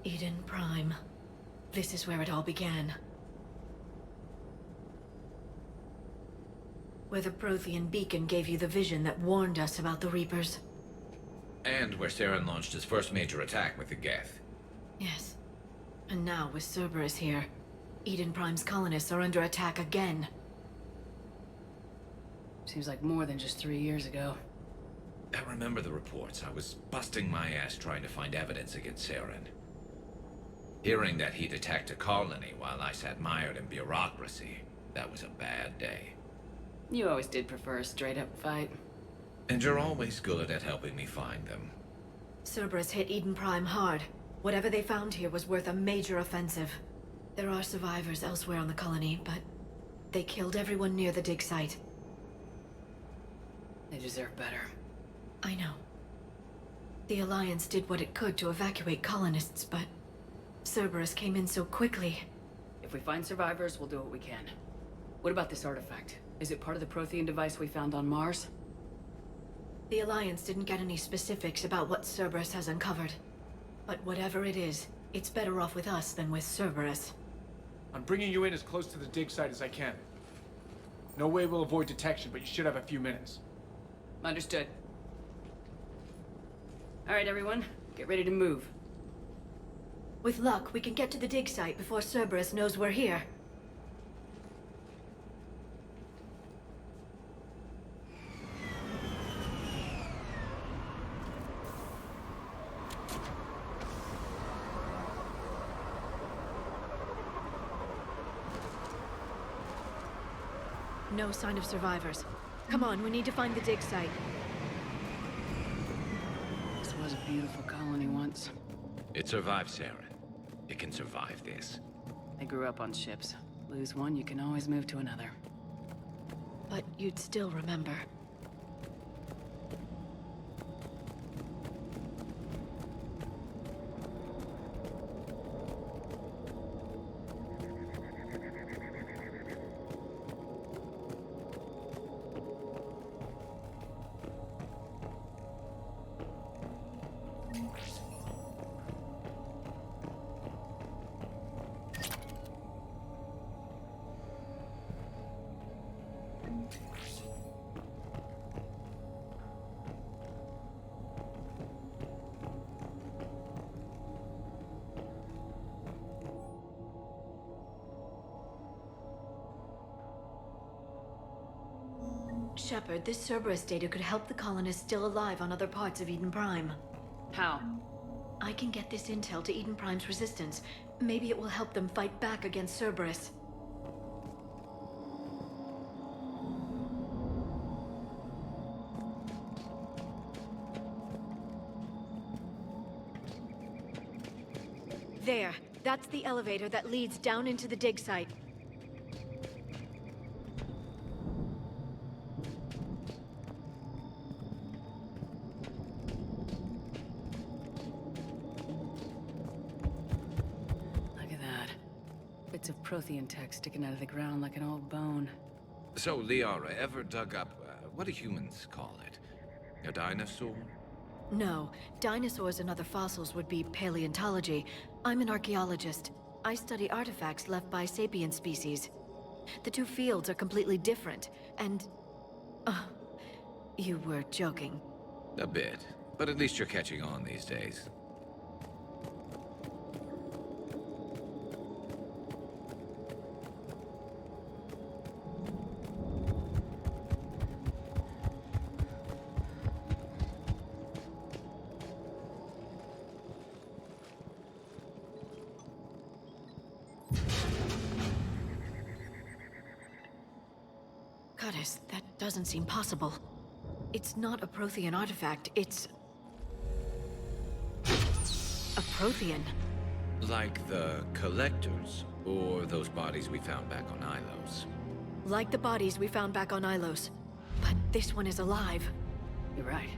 Iden Prime. This is where it all began. Where the Prothean beacon gave you the vision that warned us about the Reapers. And where Saren launched his first major attack with the Geth. Yes. And now, with Cerberus here, Iden Prime's colonists are under attack again. Seems like more than just 3 years ago. I remember the reports. I was busting my ass trying to find evidence against Saren. Hearing that he'd attacked a colony while I sat mired in bureaucracy, that was a bad day. You always did prefer a straight-up fight. And you're always good at helping me find them. Cerberus hit Iden Prime hard. Whatever they found here was worth a major offensive. There are survivors elsewhere on the colony, but they killed everyone near the dig site. They deserve better. I know. The Alliance did what it could to evacuate colonists, but Cerberus came in so quickly. If we find survivors, we'll do what we can. What about this artifact? Is it part of the Prothean device we found on Mars? The Alliance didn't get any specifics about what Cerberus has uncovered. But whatever it is, it's better off with us than with Cerberus. I'm bringing you in as close to the dig site as I can. No way we'll avoid detection, but you should have a few minutes. Understood. Alright, everyone. Get ready to move. With luck, we can get to the dig site before Cerberus knows we're here. No sign of survivors. Come on, we need to find the dig site. This was a beautiful colony once. It survived Saren. It can survive this. I grew up on ships. Lose one, you can always move to another. But you'd still remember. Shepard, this Cerberus data could help the colonists still alive on other parts of Iden Prime. How? I can get this intel to Iden Prime's resistance. Maybe it will help them fight back against Cerberus. There. That's the elevator that leads down into the dig site. Bits of Prothean tech sticking out of the ground like an old bone. So, Liara, ever dug up, what do humans call it? A dinosaur? No. Dinosaurs and other fossils would be paleontology. I'm an archaeologist. I study artifacts left by sapient species. The two fields are completely different, and... you were joking. A bit. But at least you're catching on these days. That doesn't seem possible. It's not a Prothean artifact, it's... a Prothean. Like the Collectors, or those bodies we found back on Ilos. Like the bodies we found back on Ilos. But this one is alive. You're right.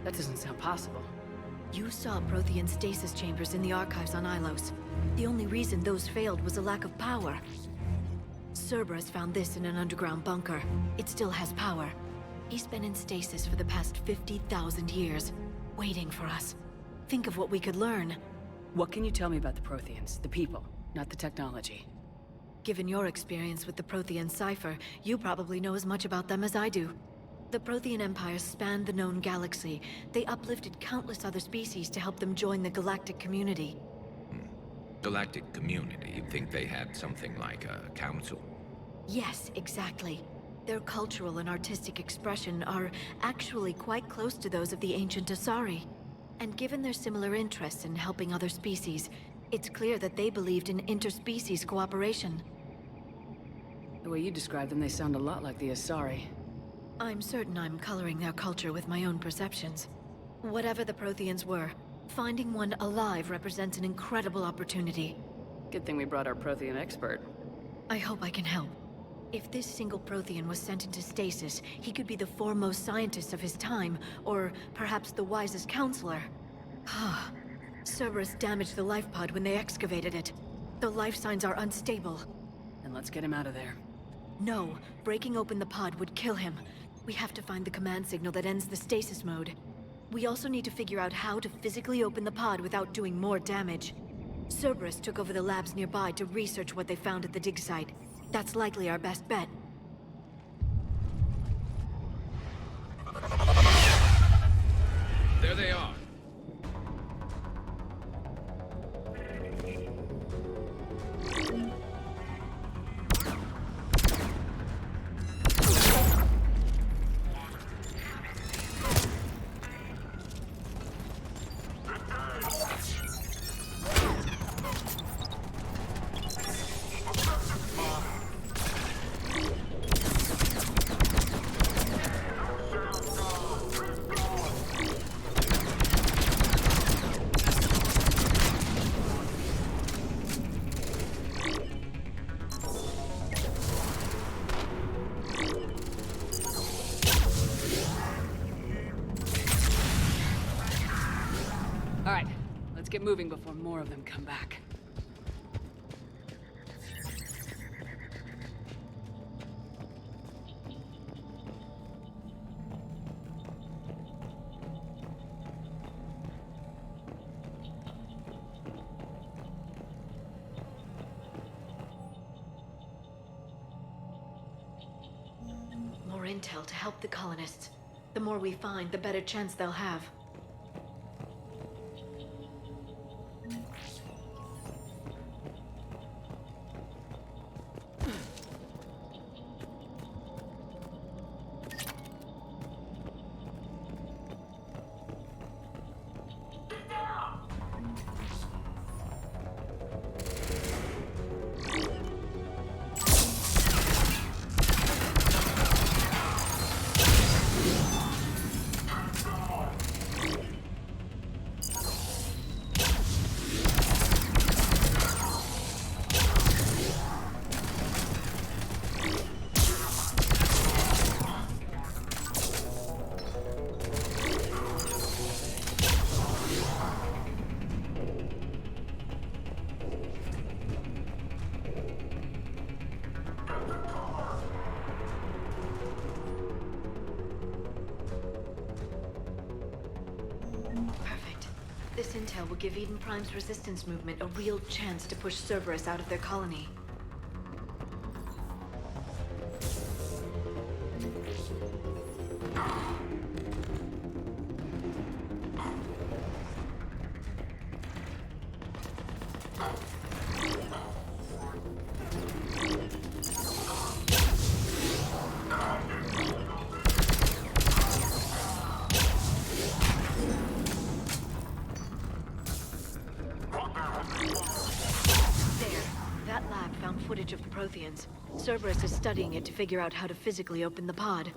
That doesn't sound possible. You saw Prothean stasis chambers in the archives on Ilos. The only reason those failed was a lack of power. Cerberus found this in an underground bunker. It still has power. He's been in stasis for the past 50,000 years, waiting for us. Think of what we could learn. What can you tell me about the Protheans? The people, not the technology. Given your experience with the Prothean cipher, you probably know as much about them as I do. The Prothean Empire spanned the known galaxy. They uplifted countless other species to help them join the galactic community. Galactic community? You'd think they had something like a council? Yes, exactly. Their cultural and artistic expression are actually quite close to those of the ancient Asari. And given their similar interests in helping other species, it's clear that they believed in interspecies cooperation. The way you describe them, they sound a lot like the Asari. I'm certain I'm coloring their culture with my own perceptions. Whatever the Protheans were, finding one alive represents an incredible opportunity. Good thing we brought our Prothean expert. I hope I can help. If this single Prothean was sent into stasis, he could be the foremost scientist of his time, or perhaps the wisest counselor. Cerberus damaged the life pod when they excavated it. The life signs are unstable. Then let's get him out of there. No, breaking open the pod would kill him. We have to find the command signal that ends the stasis mode. We also need to figure out how to physically open the pod without doing more damage. Cerberus took over the labs nearby to research what they found at the dig site. That's likely our best bet. There they are. All right, let's get moving before more of them come back. More intel to help the colonists. The more we find, the better chance they'll have. This intel will give Idен Prime's resistance movement a real chance to push Cerberus out of their colony. Footage of the Protheans. Cerberus is studying it to figure out how to physically open the pod.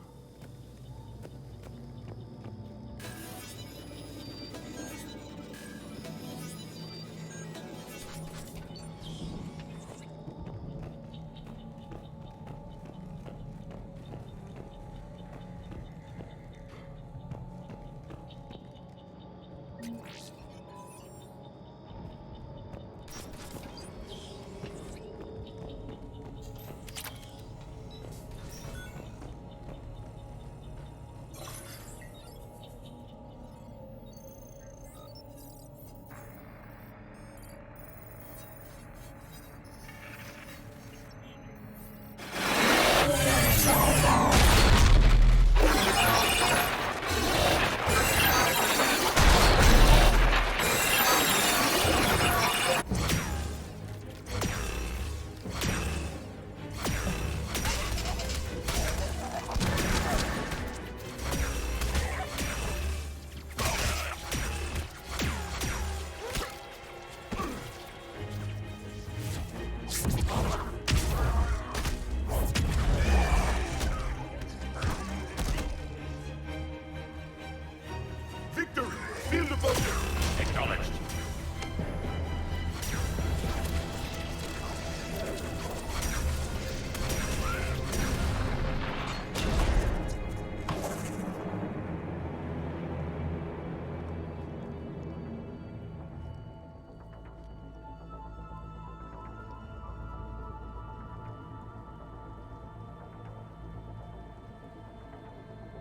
Acknowledged.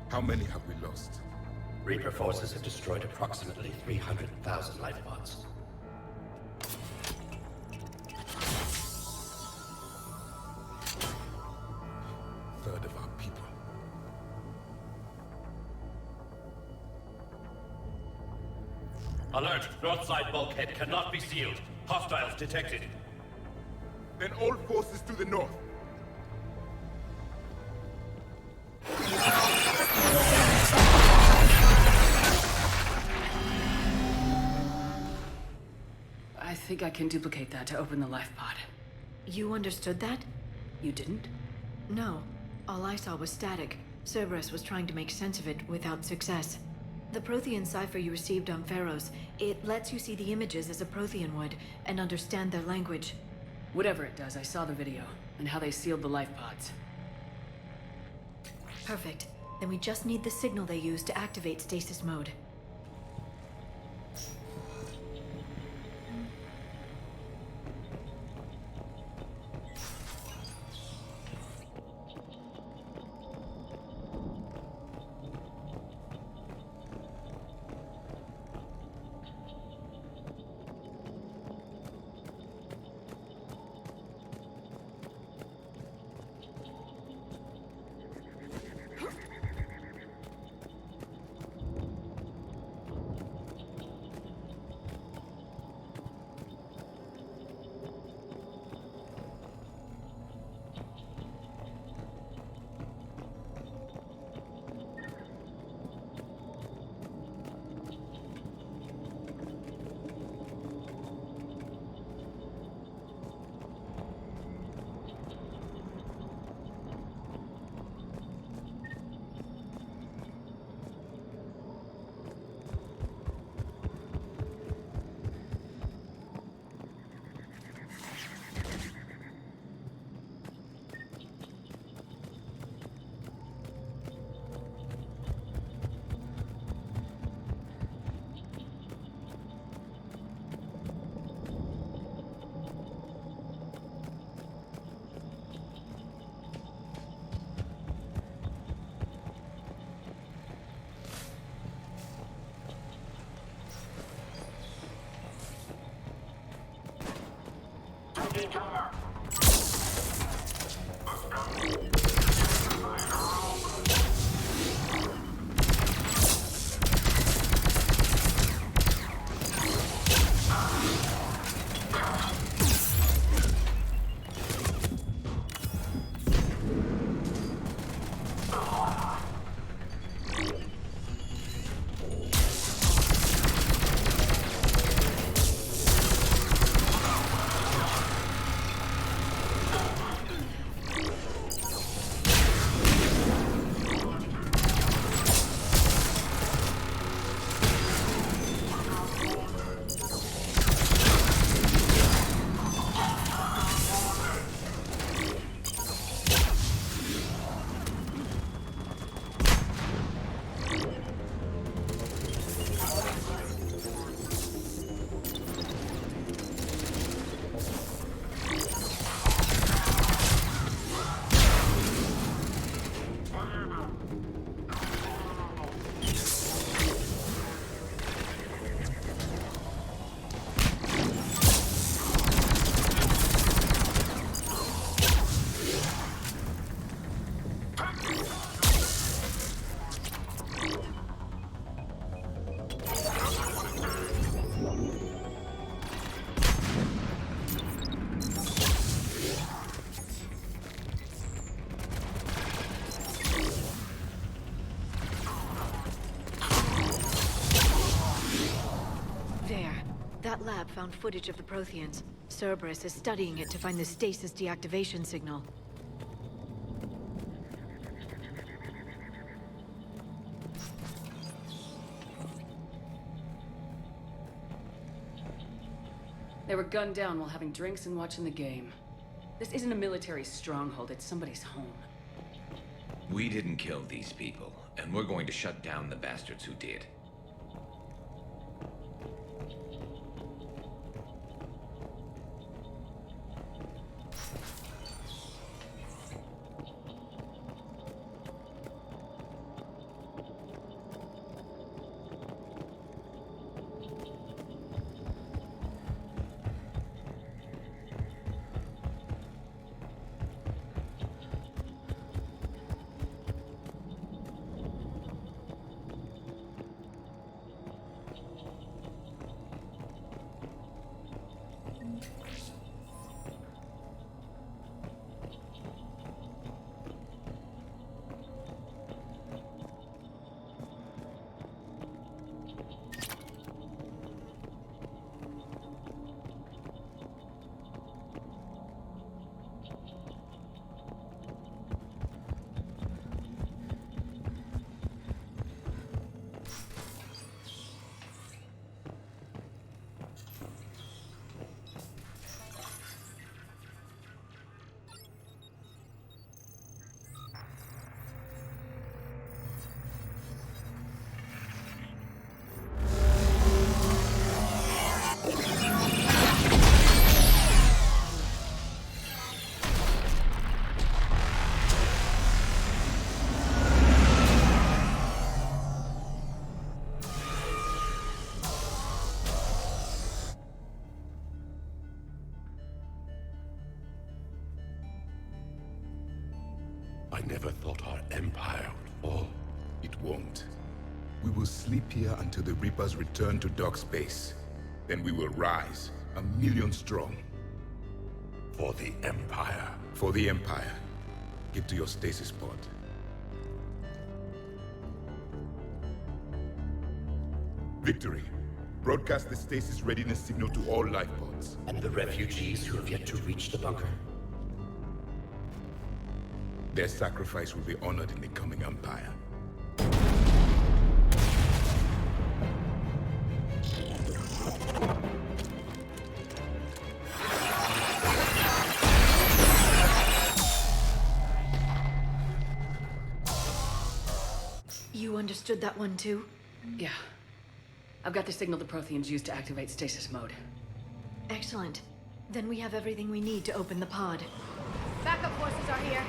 How many have we lost? Reaper forces have destroyed approximately 300,000 life pods. Third of our people. Alert! North side bulkhead cannot be sealed. Hostiles detected. Then all forces to the north. I think I can duplicate that to open the life pod. You understood that? You didn't? No. All I saw was static. Cerberus was trying to make sense of it without success. The Prothean cipher you received on Pharaohs, it lets you see the images as a Prothean would, and understand their language. Whatever it does, I saw the video, and how they sealed the life pods. Perfect. Then we just need the signal they used to activate stasis mode. That lab found footage of the Protheans. Cerberus is studying it to find the stasis deactivation signal. They were gunned down while having drinks and watching the game. This isn't a military stronghold, it's somebody's home. We didn't kill these people, and we're going to shut down the bastards who did. I never thought our empire would fall. It won't. We will sleep here until the Reapers return to dark space. Then we will rise, 1,000,000 strong. For the Empire. For the Empire. Get to your stasis pod. Victory. Broadcast the stasis readiness signal to all life pods. And the refugees who have yet to reach the bunker. Their sacrifice will be honored in the coming Empire. You understood that one too? Yeah. I've got the signal the Protheans used to activate stasis mode. Excellent. Then we have everything we need to open the pod. Backup forces are here.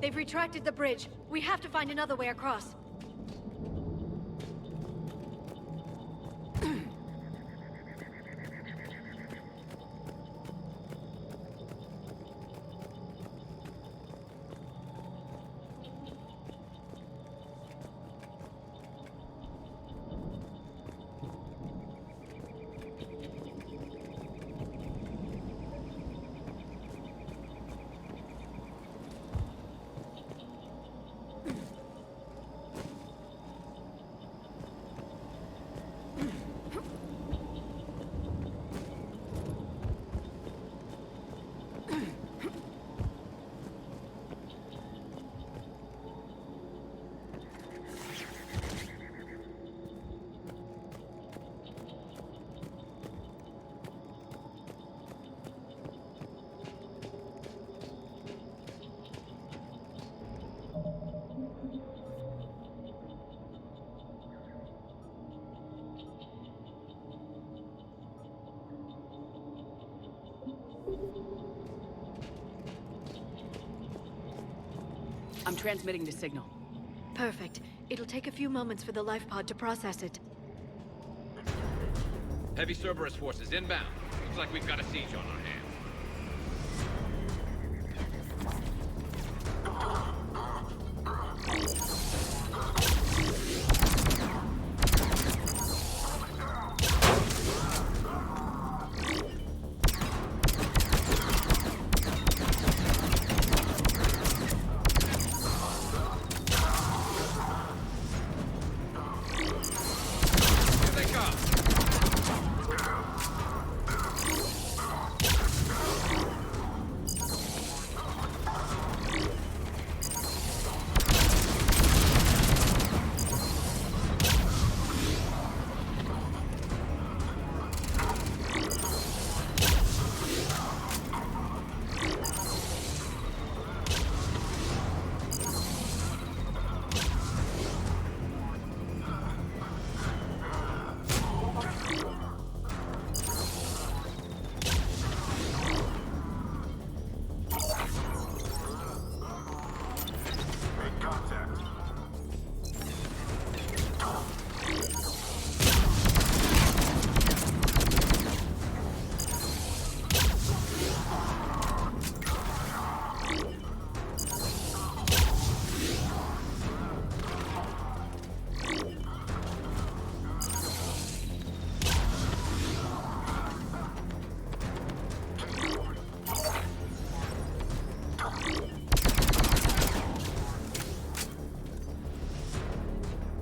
They've retracted the bridge. We have to find another way across. I'm transmitting the signal. Perfect. It'll take a few moments for the life pod to process it. Heavy Cerberus forces inbound. Looks like we've got a siege on our hands.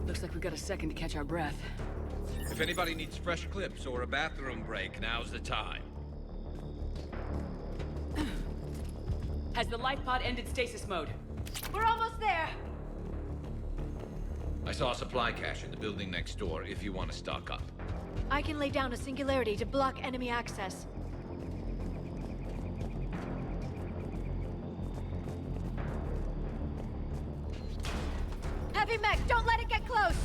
Looks like we've got a second to catch our breath. If anybody needs fresh clips or a bathroom break, now's the time. Has the life pod ended stasis mode? We're almost there. I saw a supply cache in the building next door if you want to stock up. I can lay down a singularity to block enemy access. Heavy mech, don't let it get close.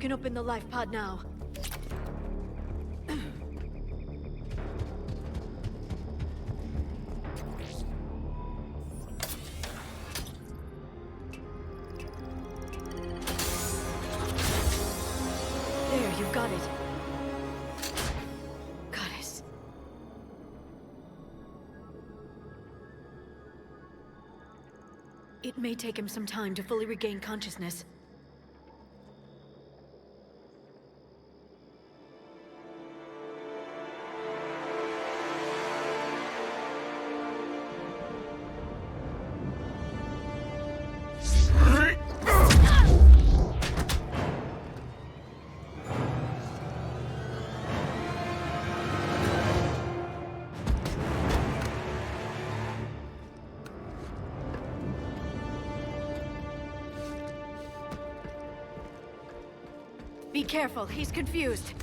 can open the life pod now. There, you've got it. Goddess. It may take him some time to fully regain consciousness. Be careful, he's confused.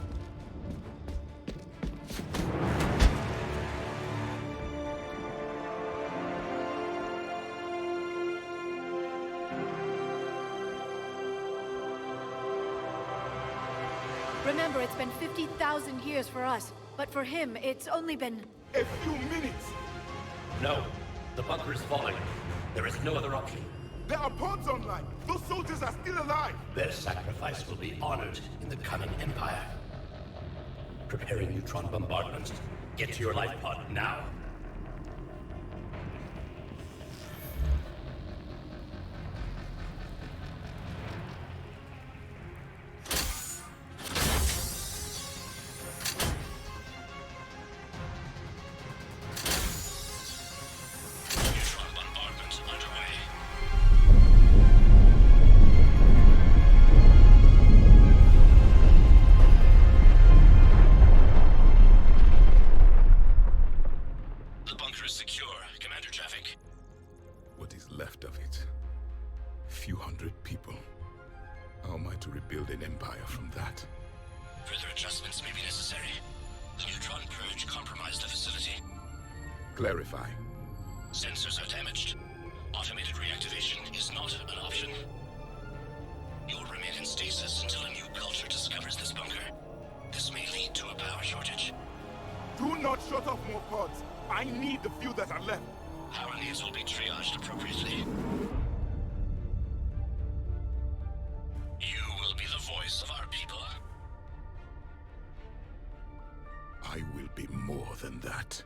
Remember, it's been 50,000 years for us, but for him, it's only been... A few minutes! No. The bunker is falling. There is no other option. There are pods online! Those soldiers are still alive! Their sacrifice will be honored in the coming Empire. Preparing neutron bombardment. Get to your life pod now. Clarify. Sensors are damaged. Automated reactivation is not an option. You'll remain in stasis until a new culture discovers this bunker. This may lead to a power shortage. Do not shut off more pods. I need the few that are left. Power needs will be triaged appropriately. You will be the voice of our people. I will be more than that.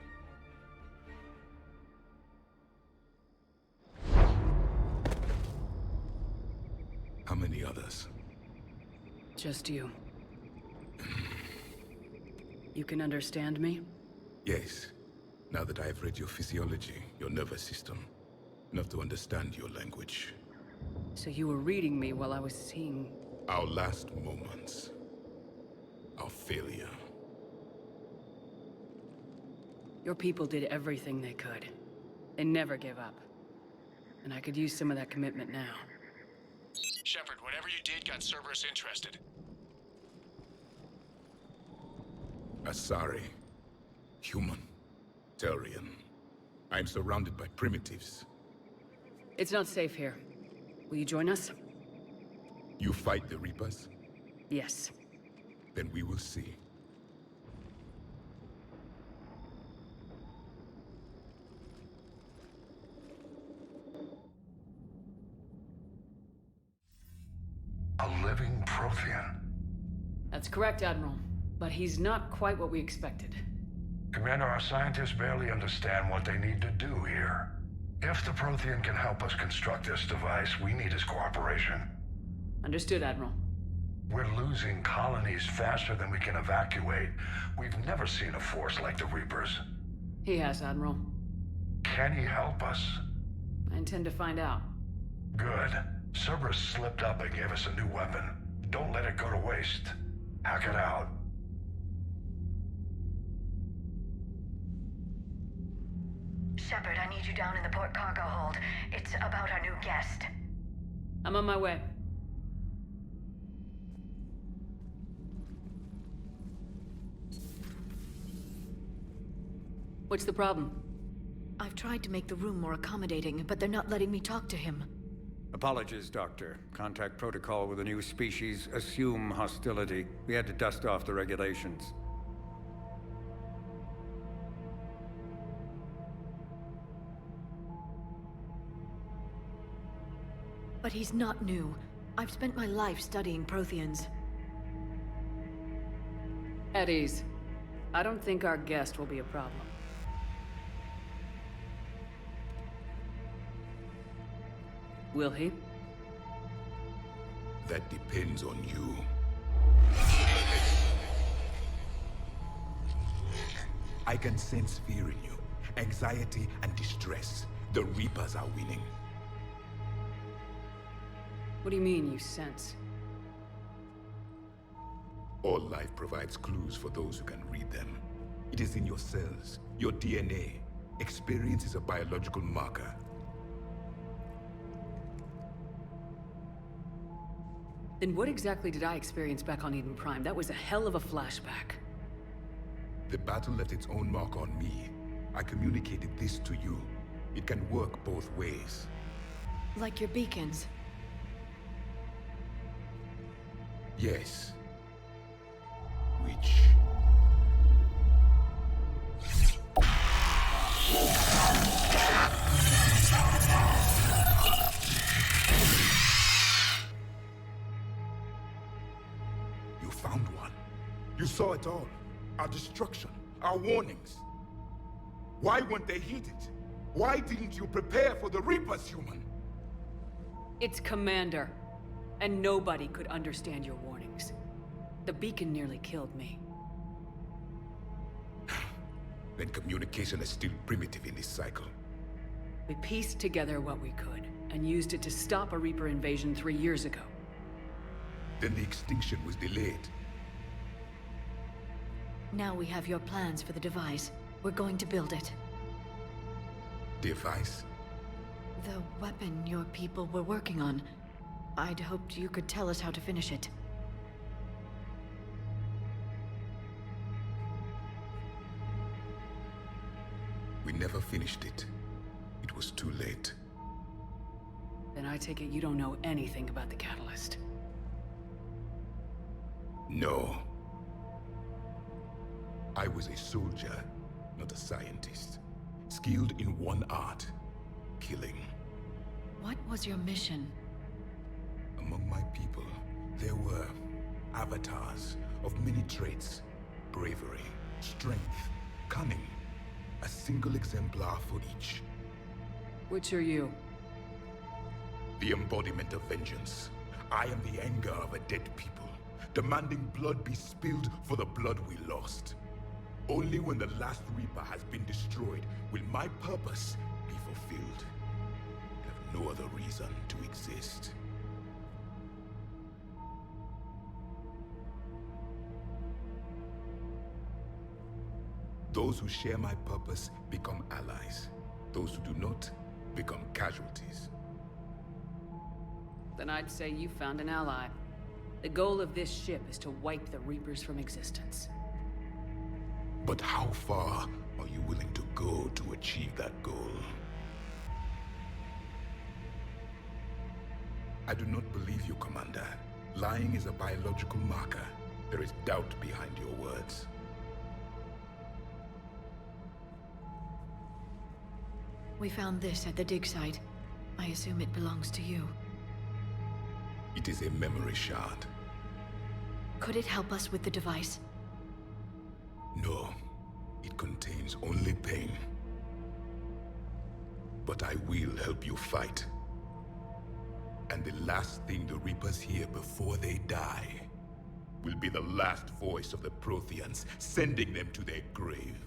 How many others? Just you. You can understand me? Yes. Now that I have read your physiology, your nervous system, enough to understand your language. So you were reading me while I was seeing... Our last moments. Our failure. Your people did everything they could. They never gave up. And I could use some of that commitment now. Shepard, whatever you did got Cerberus interested. Asari. Human. Turian. I'm surrounded by primitives. It's not safe here. Will you join us? You fight the Reapers? Yes. Then we will see. A living Prothean. That's correct, Admiral. But he's not quite what we expected. Commander, our scientists barely understand what they need to do here. If the Prothean can help us construct this device, we need his cooperation. Understood, Admiral. We're losing colonies faster than we can evacuate. We've never seen a force like the Reapers. He has, Admiral. Can he help us? I intend to find out. Good. Cerberus slipped up and gave us a new weapon. Don't let it go to waste. Hack it out. Shepard, I need you down in the port cargo hold. It's about our new guest. I'm on my way. What's the problem? I've tried to make the room more accommodating, but they're not letting me talk to him. Apologies, Doctor. Contact protocol with a new species. Assume hostility. We had to dust off the regulations. But he's not new. I've spent my life studying Protheans. At ease. I don't think our guest will be a problem. Will he? That depends on you. I can sense fear in you, anxiety and distress. The Reapers are winning. What do you mean, you sense? All life provides clues for those who can read them. It is in your cells, your DNA. Experience is a biological marker. Then what exactly did I experience back on Idен Prime? That was a hell of a flashback. The battle left its own mark on me. I communicated this to you. It can work both ways. Like your beacons. Yes. Which... You found one. You saw it all. Our destruction, our warnings. Why weren't they heeded? Why didn't you prepare for the Reapers, human? It's Commander. And nobody could understand your warnings. The beacon nearly killed me. Then communication is still primitive in this cycle. We pieced together what we could, and used it to stop a Reaper invasion 3 years ago. Then the extinction was delayed. Now we have your plans for the device. We're going to build it. Device? The weapon your people were working on. I'd hoped you could tell us how to finish it. We never finished it. It was too late. Then I take it you don't know anything about the catalyst. No. I was a soldier, not a scientist. Skilled in one art, killing. What was your mission? Among my people, there were avatars of many traits. Bravery, strength, cunning. A single exemplar for each. Which are you? The embodiment of vengeance. I am the anger of a dead people, demanding blood be spilled for the blood we lost. Only when the last Reaper has been destroyed will my purpose be fulfilled. I have no other reason to exist. Those who share my purpose become allies. Those who do not become casualties. Then I'd say you found an ally. The goal of this ship is to wipe the Reapers from existence. But how far are you willing to go to achieve that goal? I do not believe you, Commander. Lying is a biological marker. There is doubt behind your words. We found this at the dig site. I assume it belongs to you. It is a memory shard. Could it help us with the device? No. It contains only pain. But I will help you fight. And the last thing the Reapers hear before they die will be the last voice of the Protheans, sending them to their grave.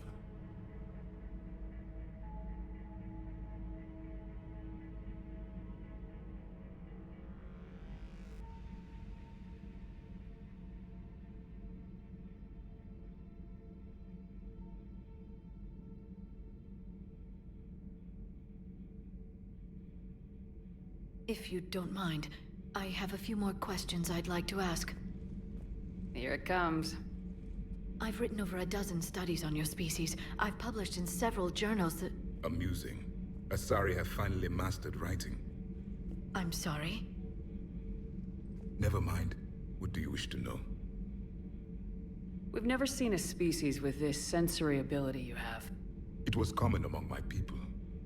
If you don't mind, I have a few more questions I'd like to ask. Here it comes. I've written over a dozen studies on your species. I've published in several journals that... Amusing. Asari have finally mastered writing. I'm sorry. Never mind. What do you wish to know? We've never seen a species with this sensory ability you have. It was common among my people,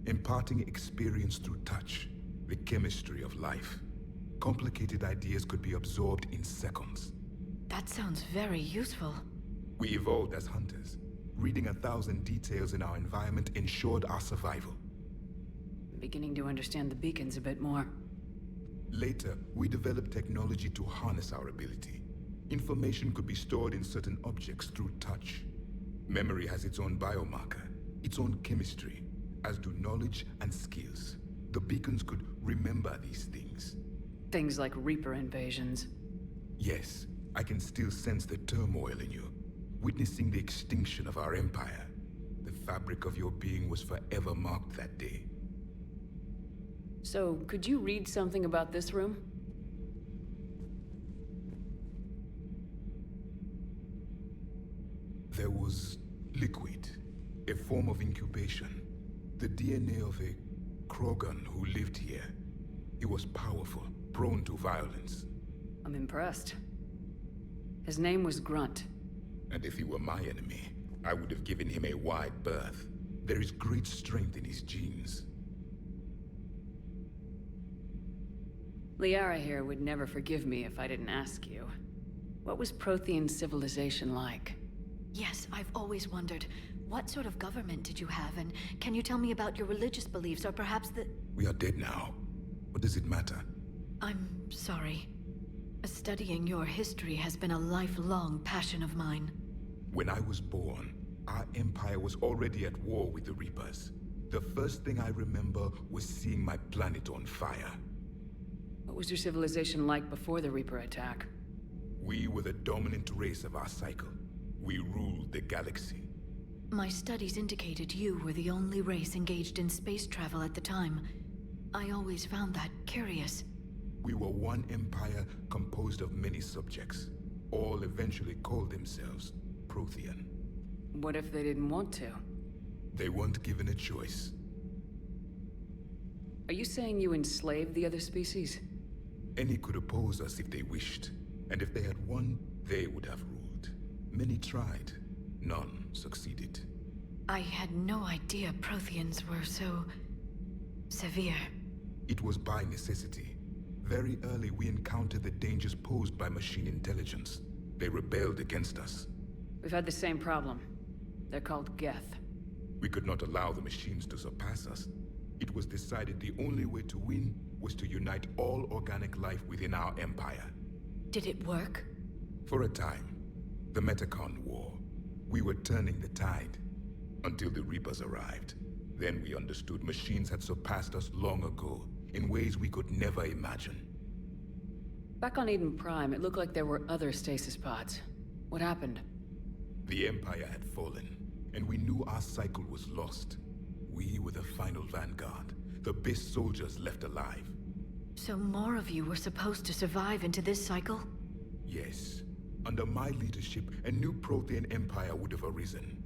imparting experience through touch, the chemistry of life. Complicated ideas could be absorbed in seconds. That sounds very useful. We evolved as hunters. Reading 1,000 details in our environment ensured our survival. I'm beginning to understand the beacons a bit more. Later, we developed technology to harness our ability. Information could be stored in certain objects through touch. Memory has its own biomarker, its own chemistry, as do knowledge and skills. The beacons could remember these things. Things like Reaper invasions. Yes, I can still sense the turmoil in you, witnessing the extinction of our empire. The fabric of your being was forever marked that day. So, could you read something about this room? There was liquid, a form of incubation. The DNA of a Krogan who lived here. He was powerful, prone to violence. I'm impressed. His name was Grunt. And if he were my enemy, I would have given him a wide berth. There is great strength in his genes. Liara here would never forgive me if I didn't ask you. What was Prothean civilization like? Yes, I've always wondered. What sort of government did you have, and can you tell me about your religious beliefs, or perhaps the... We are dead now. What does it matter? I'm sorry. Studying your history has been a lifelong passion of mine. When I was born, our empire was already at war with the Reapers. The first thing I remember was seeing my planet on fire. What was your civilization like before the Reaper attack? We were the dominant race of our cycle. We ruled the galaxy. My studies indicated you were the only race engaged in space travel at the time. I always found that curious. We were one empire composed of many subjects. All eventually called themselves Prothean. What if they didn't want to? They weren't given a choice. Are you saying you enslaved the other species? Any could oppose us if they wished. And if they had won, they would have ruled. Many tried. None succeeded. I had no idea Protheans were so... severe. It was by necessity. Very early we encountered the dangers posed by machine intelligence. They rebelled against us. We've had the same problem. They're called Geth. We could not allow the machines to surpass us. It was decided the only way to win was to unite all organic life within our empire. Did it work? For a time. The Metacon War. We were turning the tide. Until the Reapers arrived. Then we understood machines had surpassed us long ago, in ways we could never imagine. Back on Iden Prime, it looked like there were other stasis pods. What happened? The Empire had fallen, and we knew our cycle was lost. We were the final vanguard, the best soldiers left alive. So more of you were supposed to survive into this cycle? Yes. Under my leadership, a new Prothean empire would have arisen.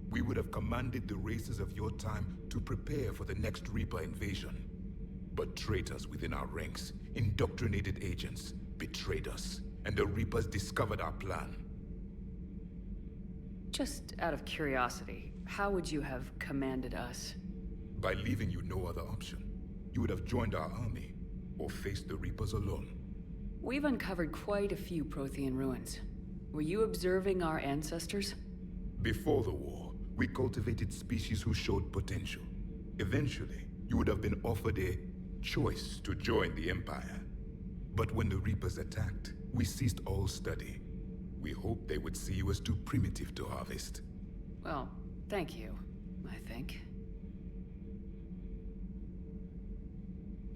We would have commanded the races of your time to prepare for the next Reaper invasion. But traitors within our ranks, indoctrinated agents, betrayed us, and the Reapers discovered our plan. Just out of curiosity, how would you have commanded us? By leaving you no other option. You would have joined our army, or faced the Reapers alone. We've uncovered quite a few Prothean ruins. Were you observing our ancestors? Before the war, we cultivated species who showed potential. Eventually, you would have been offered a choice to join the Empire. But when the Reapers attacked, we ceased all study. We hoped they would see you as too primitive to harvest. Well, thank you, I think.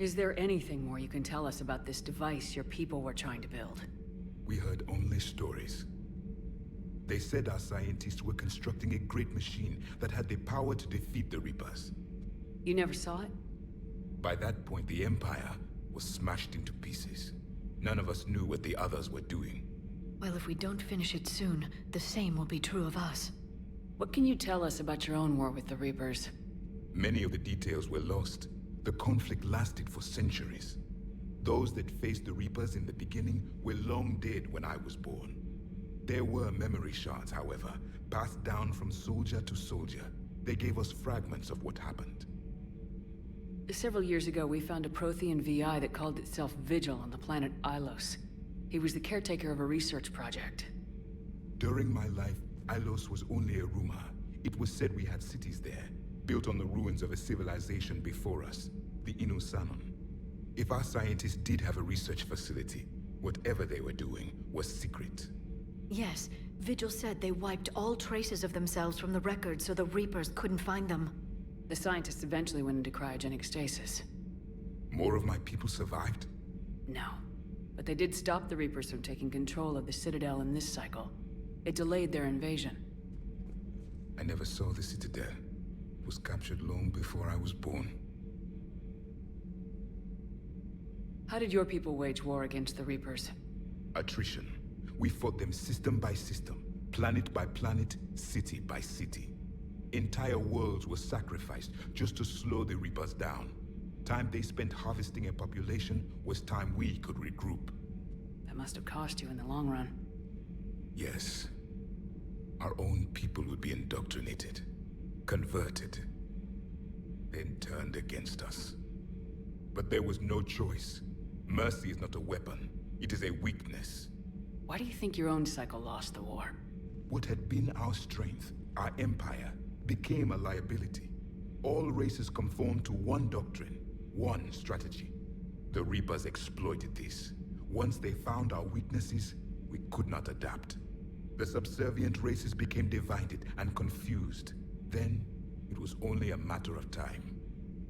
Is there anything more you can tell us about this device your people were trying to build? We heard only stories. They said our scientists were constructing a great machine that had the power to defeat the Reapers. You never saw it? By that point, the Empire was smashed into pieces. None of us knew what the others were doing. Well, if we don't finish it soon, the same will be true of us. What can you tell us about your own war with the Reapers? Many of the details were lost. The conflict lasted for centuries. Those that faced the Reapers in the beginning were long dead when I was born. There were memory shards, however, passed down from soldier to soldier. They gave us fragments of what happened. Several years ago, we found a Prothean VI that called itself Vigil on the planet Ilos. He was the caretaker of a research project. During my life, Ilos was only a rumor. It was said we had cities there, built on the ruins of a civilization before us, the Inusanon. If our scientists did have a research facility, whatever they were doing was secret. Yes, Vigil said they wiped all traces of themselves from the records so the Reapers couldn't find them. The scientists eventually went into cryogenic stasis. More of my people survived? No. But they did stop the Reapers from taking control of the Citadel in this cycle. It delayed their invasion. I never saw the Citadel. It was captured long before I was born. How did your people wage war against the Reapers? Attrition. We fought them system by system, planet by planet, city by city. Entire worlds were sacrificed just to slow the Reapers down. Time they spent harvesting a population was time we could regroup. That must have cost you in the long run. Yes. Our own people would be indoctrinated, converted, then turned against us. But there was no choice. Mercy is not a weapon. It is a weakness. Why do you think your own cycle lost the war? What had been our strength, our empire, became a liability. All races conformed to one doctrine, one strategy. The Reapers exploited this. Once they found our weaknesses, we could not adapt. The subservient races became divided and confused. Then, it was only a matter of time.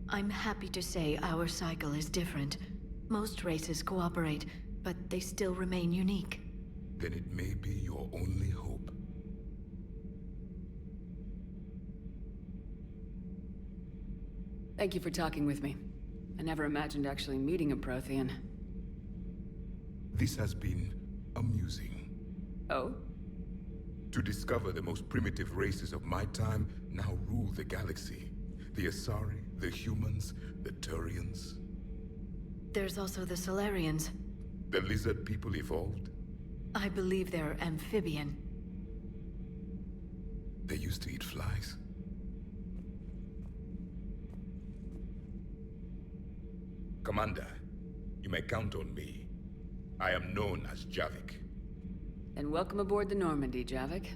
I'm happy to say our cycle is different. Most races cooperate, but they still remain unique. Then it may be your only hope. Thank you for talking with me. I never imagined actually meeting a Prothean. This has been amusing. Oh? To discover the most primitive races of my time now rule the galaxy. The Asari, the humans, the Turians. There's also the Solarians. The lizard people evolved? I believe they're amphibian. They used to eat flies. Commander, you may count on me. I am known as Javik. And welcome aboard the Normandy, Javik.